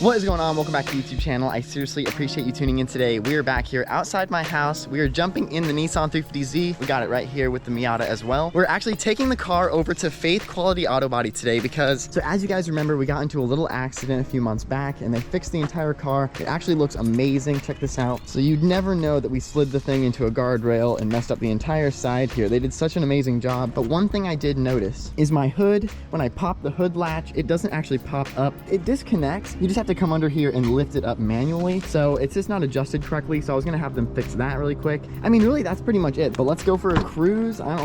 What is going on? Welcome back to the YouTube channel. I seriously appreciate you tuning in today. We are back here outside my house. We are jumping in the Nissan 350Z. We got it right here with the Miata as well. We're actually taking the car over to Faith Quality Auto Body today because, so as you guys remember, we got into a little accident a few months back and they fixed the entire car. It actually looks amazing. Check this out. So you'd never know that we slid the thing into a guardrail and messed up the entire side here. They did such an amazing job. But one thing I did notice is my hood, when I pop the hood latch, it doesn't actually pop up. It disconnects. You just have to come under here and lift it up manually, so it's just not adjusted correctly. So I was gonna have them fix that really quick. I mean, really, that's pretty much it. But let's go for a cruise. I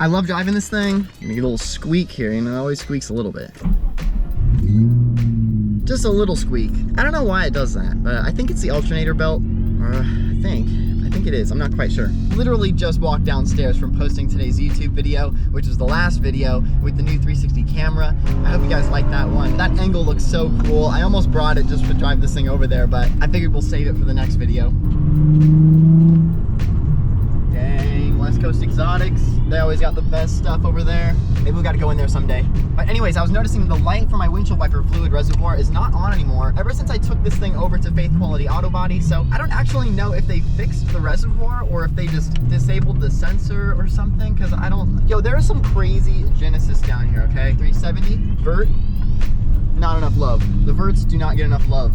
love driving this thing. Give me a little squeak here, you know, it always squeaks a little bit. Just a little squeak. I don't know why it does that, but I think it's the alternator belt, or I think it is. I'm not quite sure. Literally just walked downstairs from posting today's YouTube video, which is the last video with the new 360 camera. I hope you guys like that one. That angle looks so cool. I almost brought it just to drive this thing over there, but I figured we'll save it for the next video. Dang, West Coast Exotics. They always got the best stuff over there. Maybe we got to go in there someday. But anyways, I was noticing the light for my windshield wiper fluid reservoir is not on anymore ever since I took this thing over to Faith Quality Auto Body. So I don't actually know if they fixed the reservoir or if they just disabled the sensor or something, because I don't... Yo, there is some crazy Genesis down here, okay? 370, vert, not enough love. The verts do not get enough love.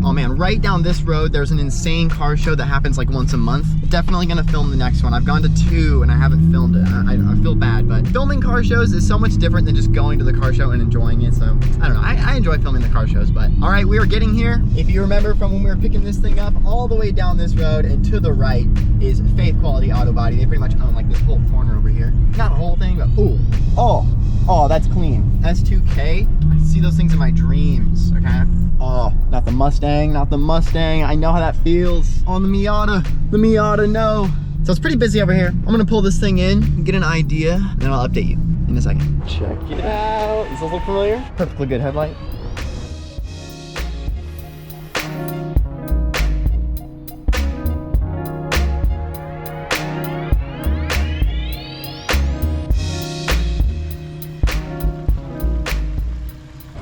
Oh man, right down this road, there's an insane car show that happens like once a month. Definitely gonna film the next one. I've gone to 2 and I haven't filmed it. I feel bad, but filming car shows is so much different than just going to the car show and enjoying it. So I don't know, I enjoy filming the car shows, but all right, we are getting here. If you remember from when we were picking this thing up, all the way down this road and to the right is Faith Quality Auto Body. They pretty much own like this whole corner over here. Not a whole thing, but oh, that's clean. S2K, I see those things in my dreams, okay? Oh, not the Mustang, not the Mustang. I know how that feels. On the Miata, no. So it's pretty busy over here. I'm gonna pull this thing in and get an idea, and then I'll update you in a second. Check it out. Does this look familiar? Perfectly good headlight.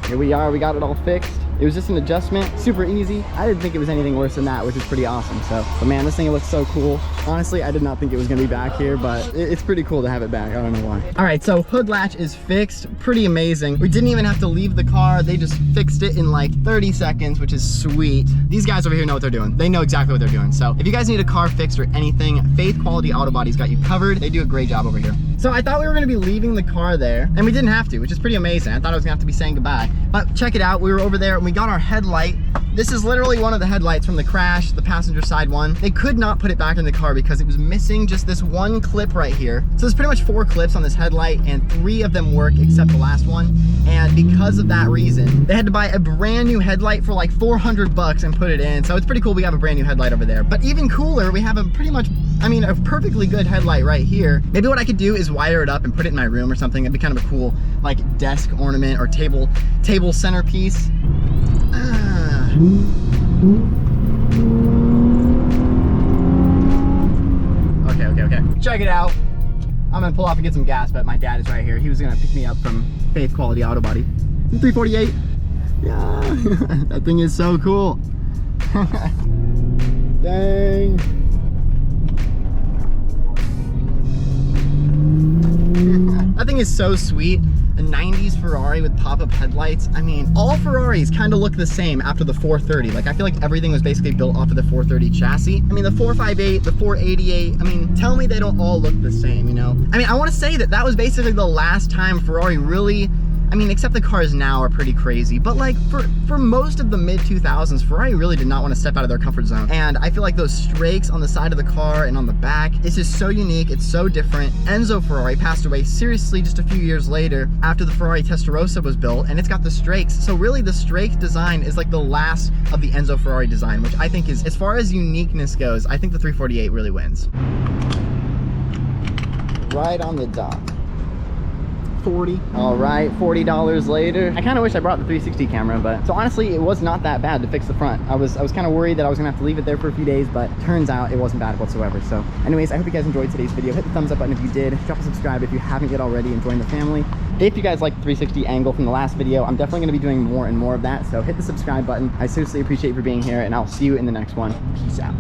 Here we are, we got it all fixed. It was just an adjustment, super easy. I didn't think it was anything worse than that, which is pretty awesome. So, but man, this thing looks so cool. Honestly, I did not think it was gonna be back here, but it's pretty cool to have it back. I don't know why. All right, so hood latch is fixed, pretty amazing. We didn't even have to leave the car. They just fixed it in like 30 seconds, which is sweet. These guys over here know what they're doing. They know exactly what they're doing. So if you guys need a car fixed or anything, Faith Quality Auto Body's got you covered. They do a great job over here. So I thought we were gonna be leaving the car there, and we didn't have to, which is pretty amazing. I thought I was gonna have to be saying goodbye. But check it out, we were over there and we got our headlight. This is literally one of the headlights from the crash, the passenger side one. They could not put it back in the car because it was missing just this one clip right here. So there's pretty much 4 clips on this headlight and 3 of them work except the last one. And because of that reason, they had to buy a brand new headlight for like 400 bucks and put it in. So it's pretty cool we have a brand new headlight over there. But even cooler, we have a pretty much, I mean, a perfectly good headlight right here. Maybe what I could do is wire it up and put it in my room or something. It'd be kind of a cool like desk ornament or table centerpiece. Okay. Check it out. I'm gonna pull off and get some gas, but my dad is right here. He was gonna pick me up from Faith Quality Auto Body. 348. Yeah, that thing is so cool. Dang. That thing is so sweet. A 90s Ferrari with pop-up headlights. I mean, all Ferraris kind of look the same after the 430. Like, I feel like everything was basically built off of the 430 chassis. I mean, the 458, the 488, I mean, tell me they don't all look the same, you know? I mean, I want to say that was basically the last time Ferrari really, I mean, except the cars now are pretty crazy, but like for most of the mid-2000s, Ferrari really did not want to step out of their comfort zone. And I feel like those strakes on the side of the car and on the back, it's just so unique, it's so different. Enzo Ferrari passed away seriously just a few years later after the Ferrari Testarossa was built, and it's got the strakes. So really the strake design is like the last of the Enzo Ferrari design, which I think is, as far as uniqueness goes, I think the 348 really wins. Right on the dot. 40. All right, $40 later. I kind of wish I brought the 360 camera, but so honestly, it was not that bad to fix the front. I was kind of worried that I was gonna have to leave it there for a few days, but turns out it wasn't bad whatsoever. So anyways, I hope you guys enjoyed today's video. Hit the thumbs up button if you did. Drop a subscribe if you haven't yet already, and join the family. If you guys like the 360 angle from the last video, I'm definitely gonna be doing more and more of that. So hit the subscribe button. I seriously appreciate you for being here, and I'll see you in the next one. Peace out.